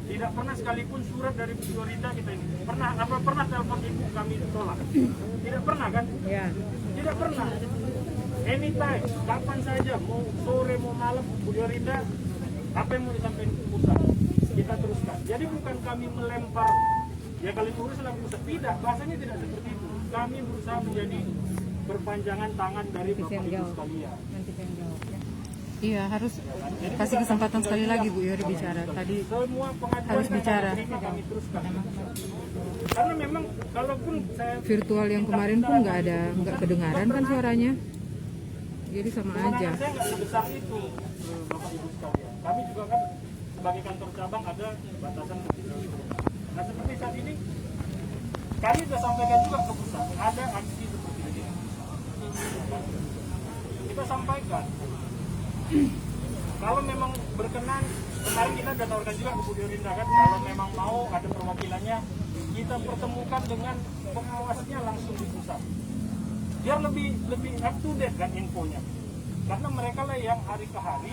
Tidak pernah sekalipun surat dari Bu Yorinda kita ini pernah telepon ibu kami tolak. Tidak pernah kan? Ya. Tidak pernah. Anytime, kapan saja, mau sore mau malam, Bu Yorinda, apa yang mau disampaikan pusat, kita teruskan. Jadi bukan kami melempar, ya kali uruslah pusat. Tidak, bahasanya tidak seperti itu. Kami berusaha menjadi perpanjangan tangan dari Bapak Ibu sekalian. Nanti saya jawab ya. Iya, harus kasih kesempatan sekali lagi Bu Yuri bicara. Tadi Semua pengaduan harus bicara. kami teruskan. Karena memang kalaupun saya Virtual yang kemarin pun nggak kedengaran kan suaranya. Jadi sama aja. saya nggak sebesar itu, Bapak Ibu sekalian. Kami juga kan sebagai kantor cabang ada batasan begitu. Nah seperti saat ini kami sudah sampaikan juga ke pusat ada aksi seperti ini. Kita sampaikan. Kalau memang berkenan, kemarin kita sudah tawarkan juga ke Bu Yorinda kan, kalau memang mau ada perwakilannya, kita pertemukan dengan pengawasnya langsung di pusat. Biar lebih up to date kan infonya. Karena mereka lah yang hari ke hari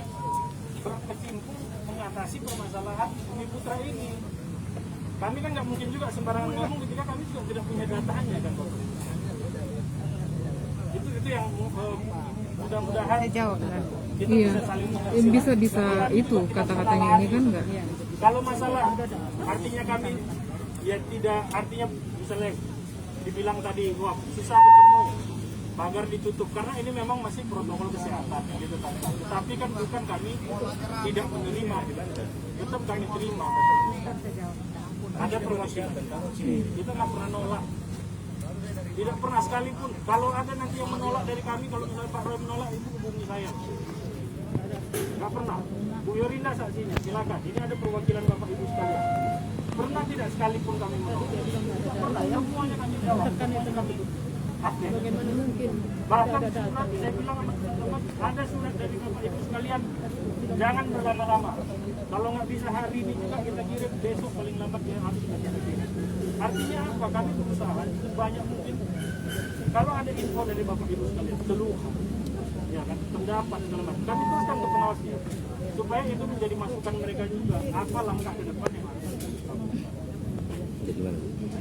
berkecimpung mengatasi permasalahan Bumi Putra ini. Kami kan nggak mungkin juga sembarangan ngomong ketika kami juga tidak punya datanya kan Bapak. Itu yang mudah-mudahan Saya jawab kan. kita Iya, bisa saling bisa itu kata-katanya ini kan nggak. Kalau masalah artinya kami ya tidak artinya misalnya dibilang tadi wah susah ketemu pagar ditutup karena ini memang masih protokol kesehatan gitu kan. Tetapi kan bukan kami tidak menerima, tetap kami terima. Ada perwakilan, kita nggak pernah nolak. Tidak pernah sekalipun. Kalau ada nanti yang menolak dari kami, kalau misalnya Pak Roy menolak, itu hubungi saya. Nggak pernah. Bu Yorinda saksinya, silakan. Ini ada perwakilan Bapak Ibu sekalian. Pernah tidak sekalipun kami menolak? Tidak pernah. Semuanya kami jawab. Semuanya kami update. Bagaimana mungkin? Bahkan surat, saya bilang sama teman-teman, ada surat dari Bapak Ibu sekalian. Jangan berlama-lama. Kalau nggak bisa hari ini juga kita kirim besok paling lambat ya harus kita kirim. Artinya apa? Kami berusaha sebanyak mungkin. Kalau ada info dari Bapak Ibu sekalian, keluhan, ya kan, pendapat segala macam, kami teruskan ke pengawasnya supaya itu menjadi masukan mereka juga. Apa langkah ke depan yang harus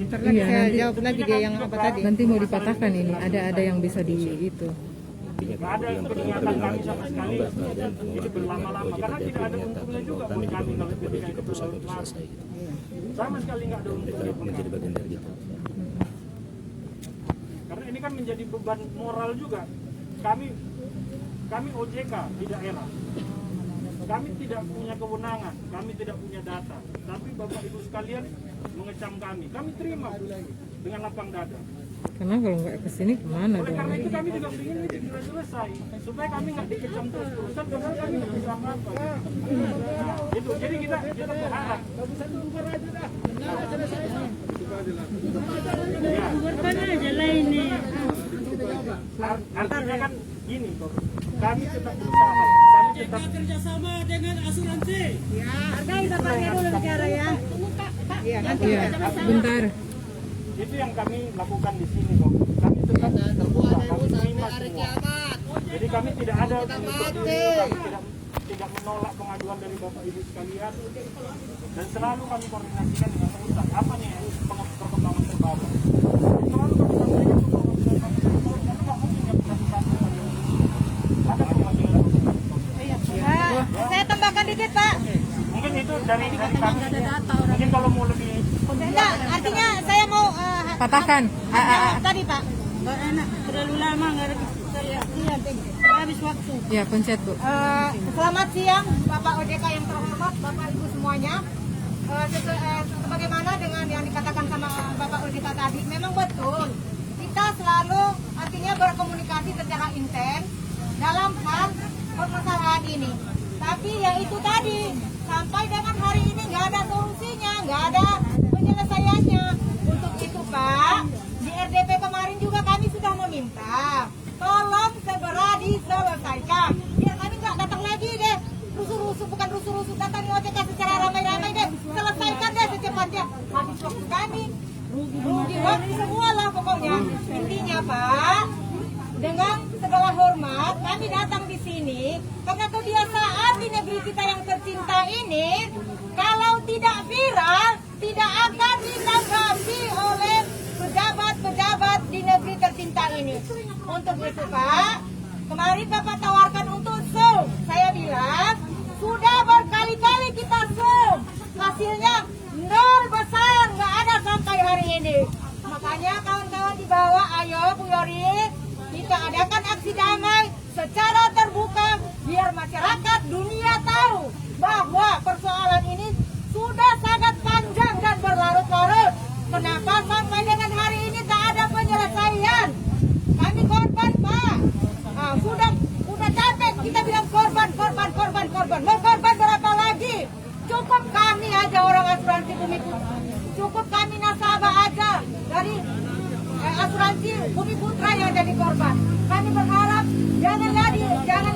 Iya, Saya nanti, jawab lagi dia yang apa tadi. nanti mau dipatahkan ini. Ada yang bisa di itu. Nggak ada kegiatan kami sama sekali ini berlama-lama karena tidak ada untungnya juga buat kami kalau ketika itu berlarut-larut. Sama sekali nggak ada untungnya buat kami. Karena ini kan menjadi beban moral juga. Kami OJK di daerah. Kami tidak punya kewenangan, kami tidak punya data. Tapi Bapak Ibu sekalian mengecam kami. Kami terima dengan lapang dada. Karena kalau nggak kesini kemana Oleh dong? karena itu kami juga ingin ini segera selesai supaya kami nggak dikecam terus-terusan karena kami nggak bisa apa-apa. Nah, itu. Jadi kita berharap. Artinya kan gini, kami tetap berusaha, kami tetap Kerjasama dengan asuransi. Hargai bapaknya dulu bicara ya. Iya, nanti. Iya, bentar. itu yang kami lakukan di sini kok. Kami tetap terbuka, kami terima semua. Jadi kami tidak ada menutup diri, kami tidak menolak pengaduan dari Bapak Ibu sekalian, dan selalu kami koordinasikan dengan pusat. Apa nih perkembangan terbaru? Selalu kami sampaikan ke Bapak Ibu karena nggak mungkin yang satu-satu saja. Ada kewajiban. Saya tambahkan dikit, Pak. Mungkin itu dari kami. Mungkin kalau mau lebih Enggak, artinya saya mau Patahkan. tadi, Pak. Nggak enak, terlalu lama nggak ada saya. Iya, habis waktu. Ya, pencet Bu. Selamat siang Bapak OJK yang terhormat, Bapak Ibu semuanya. Sebagaimana dengan yang dikatakan sama Bapak OJK tadi, memang betul kita selalu artinya berkomunikasi secara intens dalam hal permasalahan ini. Tapi ya itu tadi, sampai dengan hari ini nggak ada solusinya, nggak ada penyelesaiannya. Untuk itu Pak, di RDP kemarin juga kami sudah meminta tolong segera diselesaikan. Biar kami nggak datang lagi deh. Rusuh-rusuh, bukan rusuh-rusuh, datang OJK secara ramai-ramai deh. Selesaikan deh secepatnya. Habis waktu kami, rugi waktu semua lah pokoknya. Intinya Pak, dengan segala hormat kami datang di sini karena kebiasaan di negeri kita yang tercinta ini, kalau tidak viral, tidak akan ditanggapi oleh pejabat-pejabat di negeri tercinta ini. Untuk itu Pak, kemarin Bapak tawarkan untuk Zoom. Saya bilang, sudah berkali-kali kita Zoom. Hasilnya nol besar, nggak ada sampai hari ini. Makanya kawan-kawan di bawah, ayo Bu Yori, kita adakan aksi damai secara terbuka biar masyarakat dunia tahu bahwa persoalan ini sudah sangat panjang dan berlarut-larut. Kenapa sampai dengan hari ini tak ada penyelesaian? Kami korban Pak. Sudah capek kita bilang korban. Mau korban berapa lagi? Cukup kami aja orang asuransi Bumi Putra. Cukup kami nasabah aja dari asuransi Bumi Putra yang jadi korban. Kami berharap jangan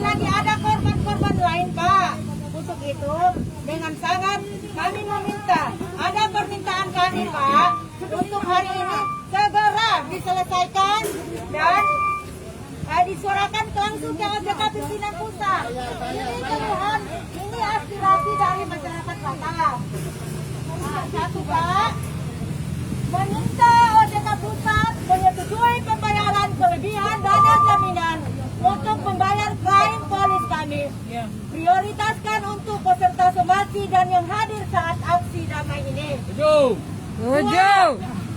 lagi ada korban-korban lain Pak. Untuk itu dengan sangat kami meminta, ada permintaan kami Pak untuk hari ini segera diselesaikan dan disuarakan langsung ke OJK pimpinan pusat. Ini keluhan, ini aspirasi dari masyarakat Batam. Satu Pak, meminta OJK pusat menyetujui pembayaran kelebihan dana jaminan untuk membayar klaim polis kami. Prioritaskan untuk peserta somasi dan yang hadir saat aksi damai ini. Setuju.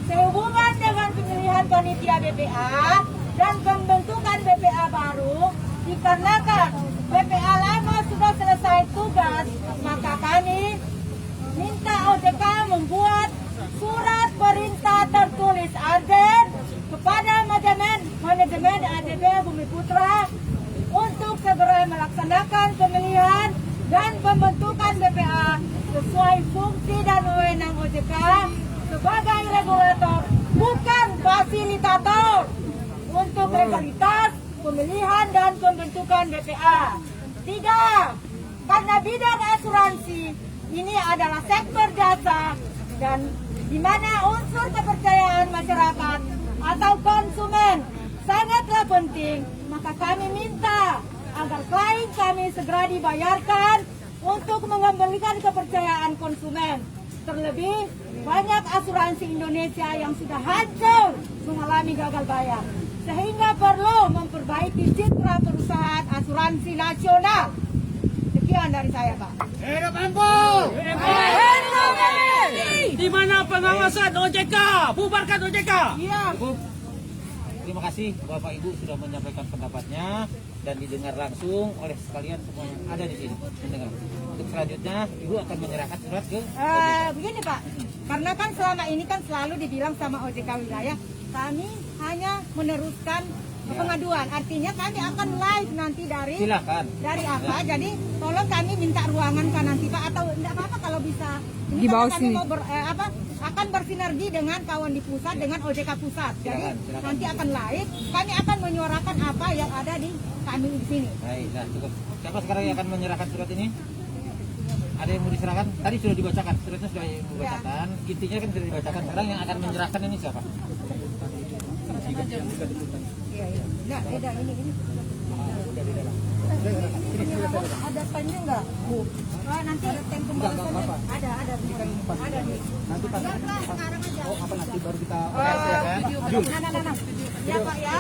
Sehubungan dengan pemilihan panitia BPA dan pembentukan BPA baru, dikarenakan BPA lama sudah selesai tugas, maka kami minta OJK membuat surat perintah tertulis urgen kepada manajemen ADB Bumi Putra untuk segera melaksanakan pemilihan dan pembentukan BPA sesuai fungsi dan wewenang OJK sebagai regulator, bukan fasilitator untuk legalitas pemilihan dan pembentukan BPA. 3. Karena bidang asuransi ini adalah sektor jasa dan di mana unsur kepercayaan masyarakat atau konsumen sangatlah penting, maka kami minta agar klaim kami segera dibayarkan untuk mengembalikan kepercayaan konsumen. Terlebih banyak asuransi Indonesia yang sudah hancur mengalami gagal bayar. sehingga perlu memperbaiki citra perusahaan asuransi nasional. Sekian dari saya, Pak. Hidup Ampul! Di mana pengawasan OJK? Bubarkan OJK! Iya. Cukup. Terima kasih Bapak Ibu sudah menyampaikan pendapatnya dan didengar langsung oleh sekalian semua yang ada di sini. Mendengar. Untuk selanjutnya Ibu akan menyerahkan surat ke Begini Pak, karena kan selama ini kan selalu dibilang sama OJK wilayah, kami hanya meneruskan pengaduan. Artinya kami akan live nanti dari silakan. dari apa? Jadi tolong kami minta ruangan kan nanti Pak, atau enggak apa-apa kalau bisa. Ini Di bawah kan kami sini. mau akan bersinergi dengan kawan di pusat dengan OJK pusat. Jadi Silakan. nanti akan live, kami akan menyuarakan apa yang ada di kami di sini. Baik, nah cukup. Siapa sekarang yang akan menyerahkan surat ini? Ada yang mau diserahkan? Tadi sudah dibacakan, suratnya sudah dibacakan. Intinya kan sudah dibacakan. Sekarang yang akan menyerahkan ini siapa? Iya, iya. Enggak, beda ini. Ada pennya enggak, Bu? Oh, nanti ada pen pembahasannya. Ada. Ada nih. Nanti Pak. Sekarang aja. Oh, apa nanti baru kita Nah. Ya, Pak ya.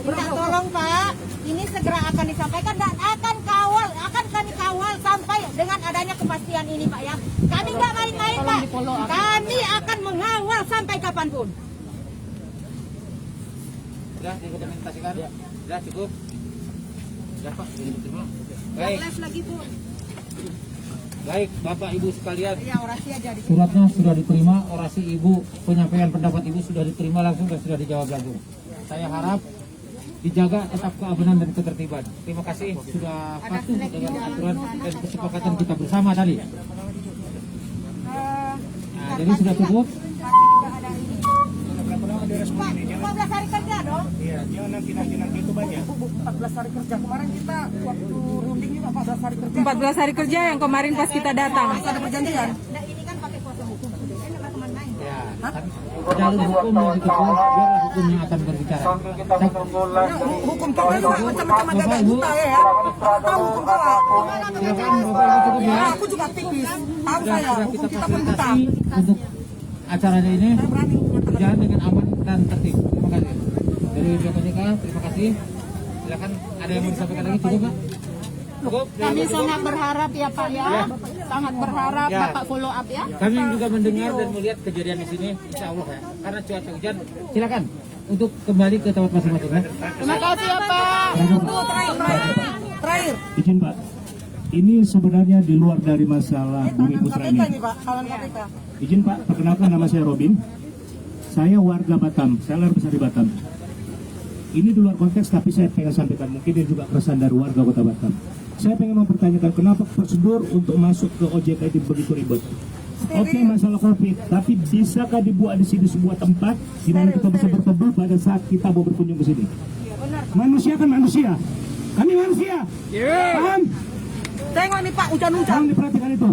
Minta tolong, Pak. Ini segera akan disampaikan dan akan kami kawal sampai dengan adanya kepastian ini, Pak ya. Kami enggak main-main, Pak. Kami akan mengawal sampai kapanpun. Sudah dikomunikasikan? Sudah cukup? Sudah Pak, diterima. Baik. Live lagi, Bu. Baik, Bapak Ibu sekalian. Ya, orasi aja di sini. Suratnya sudah diterima, orasi Ibu, penyampaian pendapat Ibu sudah diterima langsung dan sudah dijawab langsung. Saya harap dijaga tetap keamanan dan ketertiban. Terima kasih sudah patuh dengan aturan dan kesepakatan kita bersama tadi. Nah, jadi sudah cukup. Pak, 14 hari kerja dong. Iya, jangan nanti itu banyak. 14 hari kerja. Kemarin kita waktu runding juga 14 hari kerja. 14 hari kerja yang kemarin pas kita datang. Ada perjanjian. Nah, ini kan pakai kuasa hukum. Ini nggak kemana-mana. Ya, jalur hukum yang ditempuh, biarlah hukum yang akan berbicara. Hukum kita juga macam-macam ada buta ya. Tahu hukum kita. Silakan Bapak Ibu cukup ya. Aku juga tipis. Tahu Sudah saya. kita Hukum kita pun buta. fasilitasi untuk acaranya ini Berani menyatakan. berjalan dengan aman dan tertib. Terima kasih. Dari pihak OJK, terima kasih. Silakan ada yang mau disampaikan lagi, cukup Pak? Cukup. Kami sangat berharap ya Pak ya. Sangat berharap Ya. Bapak follow up ya. Kami juga mendengar dan melihat kejadian di sini, insya Allah ya. Karena cuaca hujan, silakan untuk kembali ke tempat masing-masing ya. Terima kasih ya Pak. Terakhir. Izin Pak, ini sebenarnya di luar dari masalah Bumi Putra KPK ini. ini Pak, kawan KPK. Izin Pak, perkenalkan nama saya Robin. Saya warga Batam, saya lahir besar di Batam. Ini di luar konteks tapi saya pengen sampaikan, mungkin ini juga keresahan dari warga Kota Batam. Saya pengen mempertanyakan kenapa prosedur untuk masuk ke OJK itu begitu ribet. Oke, masalah COVID, tapi bisakah dibuat di sini sebuah tempat di mana kita bisa bertemu pada saat kita mau berkunjung ke sini? Manusia kan manusia, kami manusia. Paham? Tengok nih Pak, hujan-hujan. Jangan diperhatikan itu.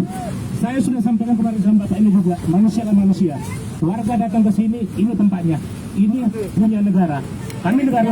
Saya sudah sampaikan kemarin sama Bapak ini juga, manusia kan manusia. Warga datang ke sini, ini tempatnya. Ini punya negara. Kami negara